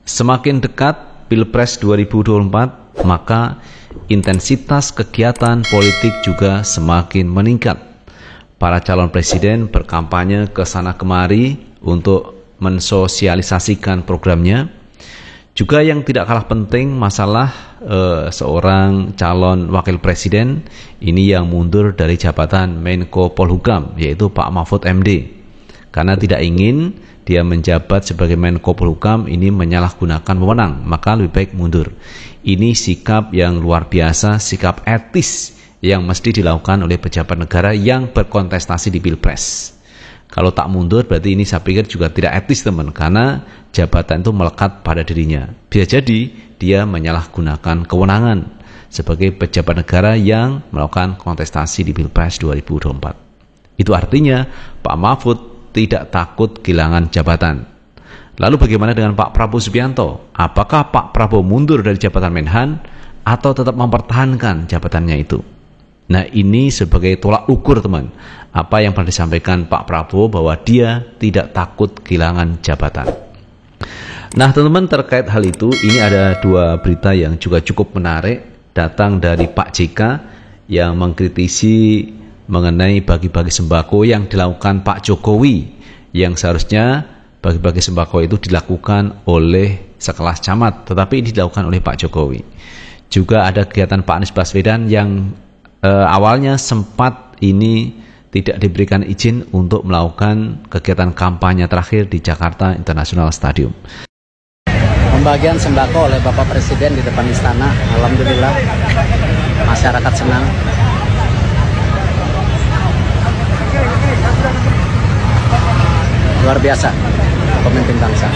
Semakin dekat Pilpres 2024, maka intensitas kegiatan politik juga semakin meningkat. Para calon presiden berkampanye ke sana kemari untuk mensosialisasikan programnya. Juga yang tidak kalah penting masalah seorang calon wakil presiden ini yang mundur dari jabatan Menko Polhukam, yaitu Pak Mahfud MD. Karena tidak ingin dia menjabat sebagai Menko Polhukam ini menyalahgunakan wewenang, maka lebih baik mundur. Ini sikap yang luar biasa, sikap etis yang mesti dilakukan oleh pejabat negara yang berkontestasi di Pilpres. Kalau tak mundur berarti ini saya pikir juga tidak etis teman, karena jabatan itu melekat pada dirinya. Bisa jadi dia menyalahgunakan kewenangan sebagai pejabat negara yang melakukan kontestasi di Pilpres 2024. Itu artinya Pak Mahfud tidak takut kehilangan jabatan. Lalu bagaimana dengan Pak Prabowo Subianto? Apakah Pak Prabowo mundur dari jabatan Menhan atau tetap mempertahankan jabatannya itu? Nah, ini sebagai tolak ukur teman, apa yang pernah disampaikan Pak Prabowo bahwa dia tidak takut kehilangan jabatan. Nah teman-teman, terkait hal itu, ini ada dua berita yang juga cukup menarik, datang dari Pak JK yang mengkritisi mengenai bagi-bagi sembako yang dilakukan Pak Jokowi, yang seharusnya bagi-bagi sembako itu dilakukan oleh sekelas camat, tetapi ini dilakukan oleh Pak Jokowi. Juga ada kegiatan Pak Anies Baswedan yang awalnya sempat ini tidak diberikan izin untuk melakukan kegiatan kampanye terakhir di Jakarta International Stadium. Pembagian sembako oleh Bapak Presiden di depan istana, alhamdulillah masyarakat senang. Luar biasa pemimpin bangsa.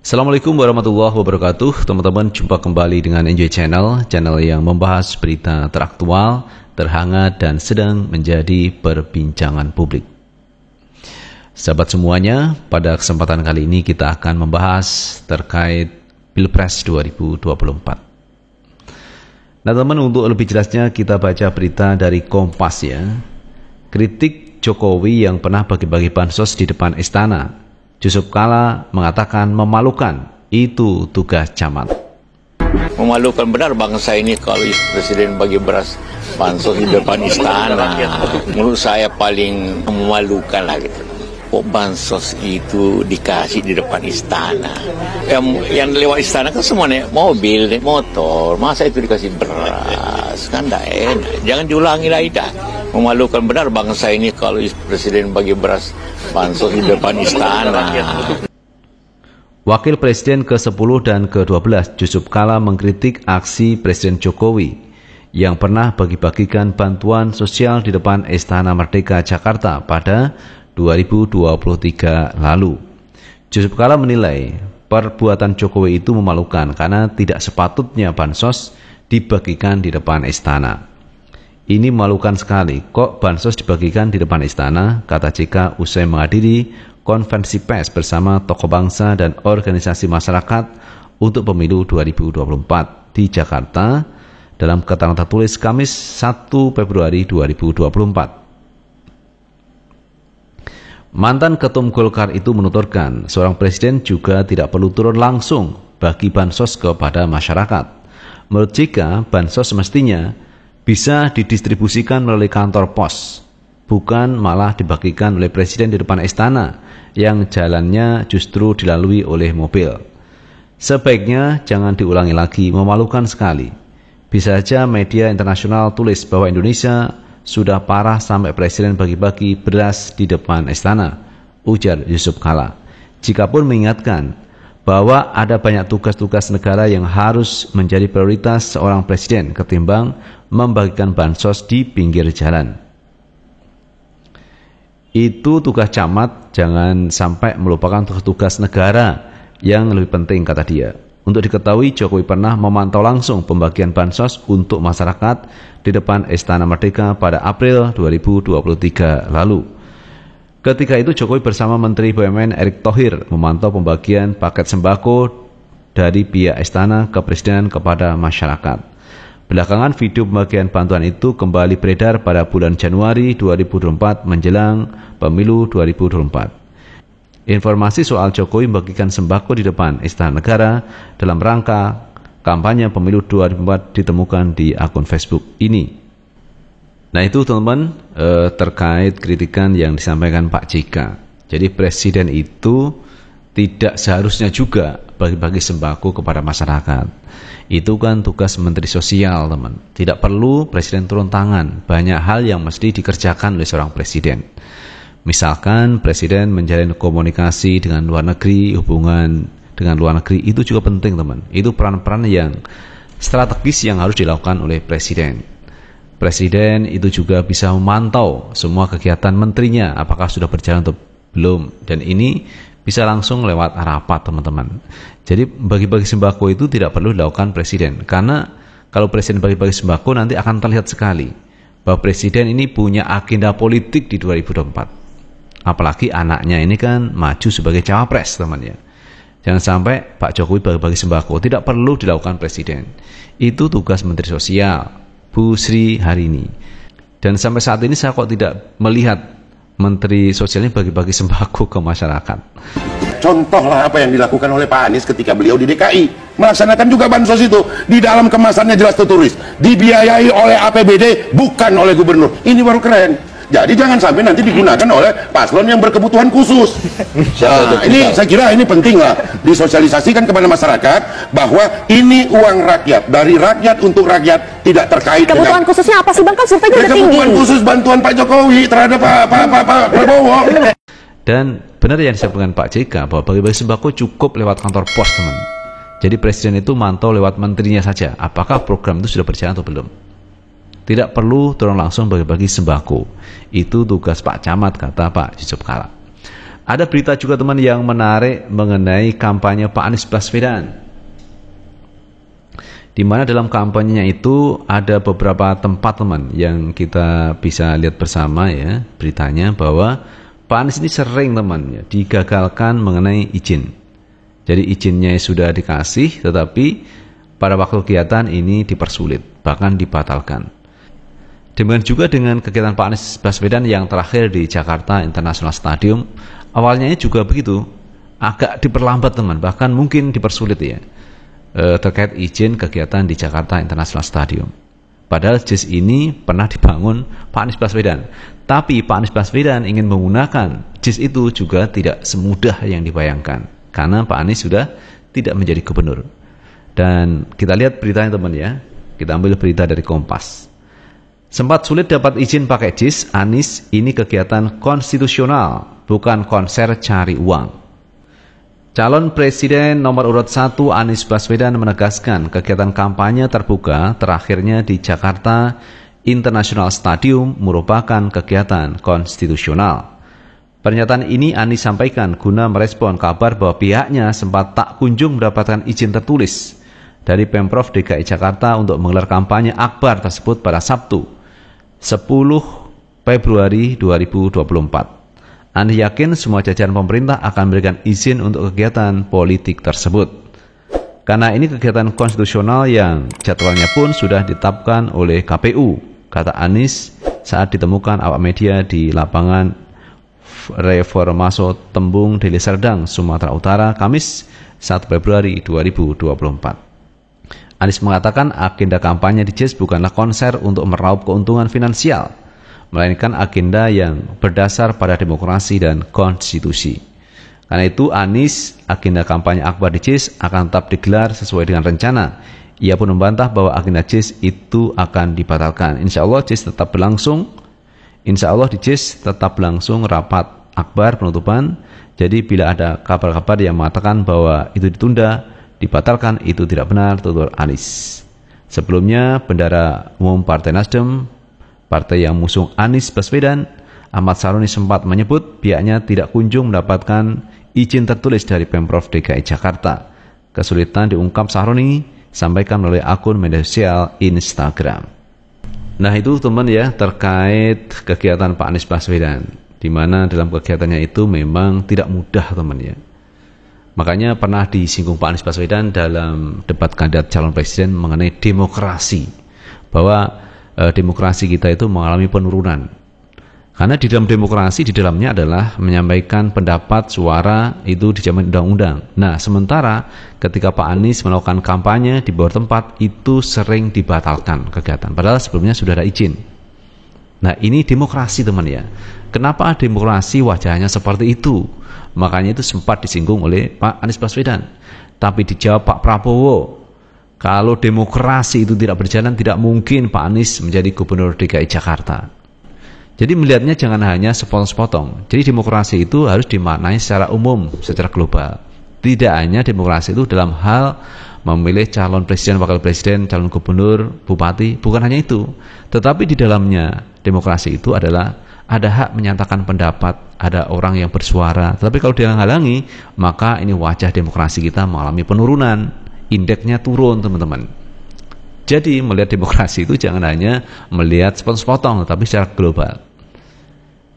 Assalamualaikum warahmatullahi wabarakatuh. Teman-teman, jumpa kembali dengan Enjoy Channel, channel yang membahas berita teraktual, terhangat, dan sedang menjadi perbincangan publik. Sahabat semuanya, pada kesempatan kali ini kita akan membahas terkait Pilpres 2024. Nah teman, untuk lebih jelasnya kita baca berita dari Kompas ya. Kritik Jokowi yang pernah bagi-bagi bansos di depan istana. Yusuf Kala mengatakan memalukan, itu tugas camat. Memalukan benar bangsa ini kalau Presiden bagi beras bansos di depan istana. Menurut saya paling memalukan lah gitu. Kok bansos itu dikasih di depan istana? Yang lewat istana kan semua naik mobil, naik motor. Masa itu dikasih beras? Kan tidak enak. Jangan diulangi lagi dah. Memalukan benar bangsa ini kalau Presiden bagi beras bansos di depan istana. Wakil Presiden ke-10 dan ke-12 Yusuf Kala mengkritik aksi Presiden Jokowi yang pernah bagi-bagikan bantuan sosial di depan Istana Merdeka Jakarta pada 2023 lalu. Yusuf Kala menilai perbuatan Jokowi itu memalukan karena tidak sepatutnya bansos dibagikan di depan istana. Ini memalukan sekali, kok bansos dibagikan di depan istana, kata JK usai menghadiri konferensi pers bersama tokoh bangsa dan organisasi masyarakat untuk pemilu 2024 di Jakarta dalam keterangan tertulis Kamis 1 Februari 2024. Mantan Ketum Golkar itu menuturkan, seorang presiden juga tidak perlu turun langsung bagi bansos kepada masyarakat. Menurut JK, bansos semestinya bisa didistribusikan melalui kantor pos, bukan malah dibagikan oleh presiden di depan istana yang jalannya justru dilalui oleh mobil. Sebaiknya jangan diulangi lagi, memalukan sekali. Bisa saja media internasional tulis bahwa Indonesia sudah parah sampai presiden bagi-bagi beras di depan istana, ujar Yusuf Kala. Jikapun mengingatkan bahwa ada banyak tugas-tugas negara yang harus menjadi prioritas seorang presiden ketimbang membagikan bansos di pinggir jalan. Itu tugas camat, jangan sampai melupakan tugas-tugas negara yang lebih penting, kata dia. Untuk diketahui, Jokowi pernah memantau langsung pembagian bansos untuk masyarakat di depan Istana Merdeka pada April 2023 lalu. Ketika itu Jokowi bersama Menteri BUMN Erick Thohir memantau pembagian paket sembako dari pihak Istana Kepresidenan kepada masyarakat. Belakangan video pembagian bantuan itu kembali beredar pada bulan Januari 2024 menjelang pemilu 2024. Informasi soal Jokowi membagikan sembako di depan Istana Negara dalam rangka kampanye pemilu 2024 ditemukan di akun Facebook ini. Nah itu teman-teman terkait kritikan yang disampaikan Pak JK. Jadi presiden itu tidak seharusnya juga bagi-bagi sembako kepada masyarakat. Itu kan tugas Menteri Sosial, teman. Tidak perlu presiden turun tangan. Banyak hal yang mesti dikerjakan oleh seorang presiden. Misalkan presiden menjalin komunikasi dengan luar negeri, hubungan dengan luar negeri itu juga penting, teman. Itu peran-peran yang strategis yang harus dilakukan oleh presiden. Presiden itu juga bisa memantau semua kegiatan menterinya, apakah sudah berjalan atau belum. Dan ini bisa langsung lewat rapat, teman-teman. Jadi bagi-bagi sembako itu tidak perlu dilakukan presiden. Karena kalau presiden bagi-bagi sembako nanti akan terlihat sekali bahwa presiden ini punya agenda politik di 2024. Apalagi anaknya ini kan maju sebagai cawapres, teman ya. Jangan sampai Pak Jokowi bagi-bagi sembako, tidak perlu dilakukan presiden. Itu tugas Menteri Sosial, Bu Sri Harini. Dan sampai saat ini saya kok tidak melihat Menteri Sosial ini bagi-bagi sembako ke masyarakat. Contohlah apa yang dilakukan oleh Pak Anies ketika beliau di DKI. Melaksanakan juga bansos itu. Di dalam kemasannya jelas tertulis. Dibiayai oleh APBD, bukan oleh gubernur. Ini baru keren. Jadi jangan sampai nanti digunakan oleh paslon yang berkebutuhan khusus. Ini saya kira ini penting lah disosialisasikan kepada masyarakat bahwa ini uang rakyat, dari rakyat untuk rakyat, tidak terkait kebutuhan dengan khususnya apa sih Bang? Kan surveinya udah tinggi. Kebutuhan khusus bantuan Pak Jokowi terhadap Pak Prabowo. Dan benar yang disampaikan Pak JK bahwa bagi-bagi sembako cukup lewat kantor pos, teman. Jadi presiden itu mantau lewat menterinya saja apakah program itu sudah berjalan atau belum. Tidak perlu turun langsung bagi-bagi sembako. Itu tugas Pak Camat, kata Pak Yusuf Kala. Ada berita juga teman yang menarik mengenai kampanye Pak Anies Baswedan. Di mana dalam kampanyenya itu ada beberapa tempat, teman, yang kita bisa lihat bersama ya beritanya bahwa Pak Anies ini sering, teman, ya, digagalkan mengenai izin. Jadi izinnya sudah dikasih tetapi pada waktu kegiatan ini dipersulit, bahkan dibatalkan. Demikian juga dengan kegiatan Pak Anies Baswedan yang terakhir di Jakarta International Stadium. Awalnya juga begitu, agak diperlambat, teman, bahkan mungkin dipersulit ya terkait izin kegiatan di Jakarta International Stadium. Padahal JIS ini pernah dibangun Pak Anies Baswedan. Tapi Pak Anies Baswedan ingin menggunakan JIS itu juga tidak semudah yang dibayangkan. Karena Pak Anies sudah tidak menjadi gubernur. Dan kita lihat beritanya, teman ya. Kita ambil berita dari Kompas. Sempat sulit dapat izin pakai JIS, Anies ini kegiatan konstitusional, bukan konser cari uang. Calon Presiden nomor urut 1 Anies Baswedan menegaskan kegiatan kampanye terbuka terakhirnya di Jakarta International Stadium merupakan kegiatan konstitusional. Pernyataan ini Anies sampaikan guna merespon kabar bahwa pihaknya sempat tak kunjung mendapatkan izin tertulis dari Pemprov DKI Jakarta untuk menggelar kampanye akbar tersebut pada Sabtu 10 Februari 2024. Anies yakin semua jajaran pemerintah akan memberikan izin untuk kegiatan politik tersebut. Karena ini kegiatan konstitusional yang jadwalnya pun sudah ditetapkan oleh KPU, kata Anies saat ditemukan awak media di lapangan Reformaso Tembung, Deli Serdang, Sumatera Utara, Kamis 1 Februari 2024. Anies mengatakan agenda kampanye di JIS bukanlah konser untuk meraup keuntungan finansial, melainkan agenda yang berdasar pada demokrasi dan konstitusi. Karena itu Anies, agenda kampanye akbar di JIS akan tetap digelar sesuai dengan rencana. Ia pun membantah bahwa agenda JIS itu akan dibatalkan. Insya Allah JIS tetap berlangsung. Insya Allah di JIS tetap berlangsung rapat akbar penutupan. Jadi bila ada kabar-kabar yang mengatakan bahwa itu ditunda, dibatalkan, itu tidak benar, tutur Anies. Sebelumnya, Bendahara Umum Partai Nasdem, partai yang mengusung Anies Baswedan, Ahmad Saroni sempat menyebut pihaknya tidak kunjung mendapatkan izin tertulis dari Pemprov DKI Jakarta. kesulitan diungkap Sahroni sampaikan melalui akun media sosial Instagram. Nah itu teman ya terkait kegiatan Pak Anies Baswedan, di mana dalam kegiatannya itu memang tidak mudah teman ya. Makanya pernah disinggung Pak Anies Baswedan dalam debat kandidat calon presiden mengenai demokrasi, bahwa demokrasi kita itu mengalami penurunan. Karena di dalam demokrasi, di dalamnya adalah menyampaikan pendapat, suara itu dijamin undang-undang. Nah, sementara ketika Pak Anies melakukan kampanye di bawah tempat, itu sering dibatalkan kegiatan. Padahal sebelumnya sudah ada izin. Nah, ini demokrasi teman ya. Kenapa demokrasi wajahnya seperti itu? Makanya itu sempat disinggung oleh Pak Anies Baswedan. Tapi dijawab Pak Prabowo, kalau demokrasi itu tidak berjalan, tidak mungkin Pak Anies menjadi gubernur DKI Jakarta. Jadi melihatnya jangan hanya sepotong-sepotong. Jadi demokrasi itu harus dimaknai secara umum, secara global. Tidak hanya demokrasi itu dalam hal memilih calon presiden, wakil presiden, calon gubernur, bupati, bukan hanya itu. Tetapi di dalamnya demokrasi itu adalah ada hak menyatakan pendapat, ada orang yang bersuara. Tetapi kalau dihalang-halangi, maka ini wajah demokrasi kita mengalami penurunan, indeksnya turun teman-teman. Jadi melihat demokrasi itu jangan hanya melihat sepotong-sepotong, tetapi secara global.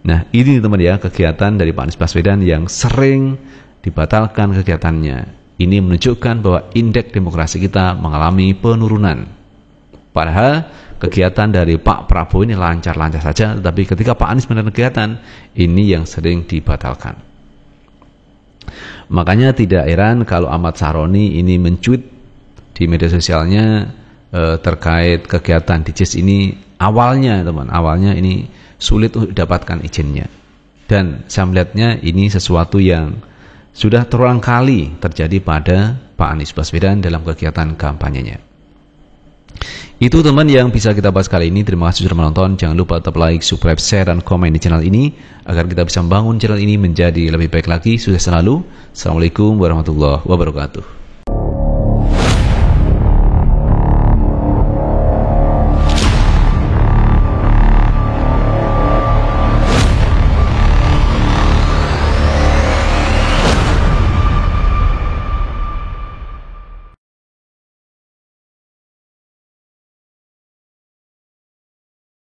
Nah ini teman ya kegiatan dari Pak Anies Baswedan yang sering dibatalkan kegiatannya. Ini menunjukkan bahwa indeks demokrasi kita mengalami penurunan. Padahal kegiatan dari Pak Prabowo ini lancar-lancar saja, tetapi ketika Pak Anies melakukan kegiatan, ini yang sering dibatalkan. Makanya tidak heran kalau Ahmad Sahroni ini mencuit di media sosialnya terkait kegiatan di JIS ini. Awalnya ini sulit untuk didapatkan izinnya, dan saya melihatnya ini sesuatu yang sudah terulang kali terjadi pada Pak Anies Baswedan dalam kegiatan kampanyenya. Itu teman yang bisa kita bahas kali ini. Terima kasih sudah menonton. Jangan lupa tetap like, subscribe, share, dan komen di channel ini agar kita bisa membangun channel ini menjadi lebih baik lagi. Sukses selalu. Assalamualaikum warahmatullahi wabarakatuh.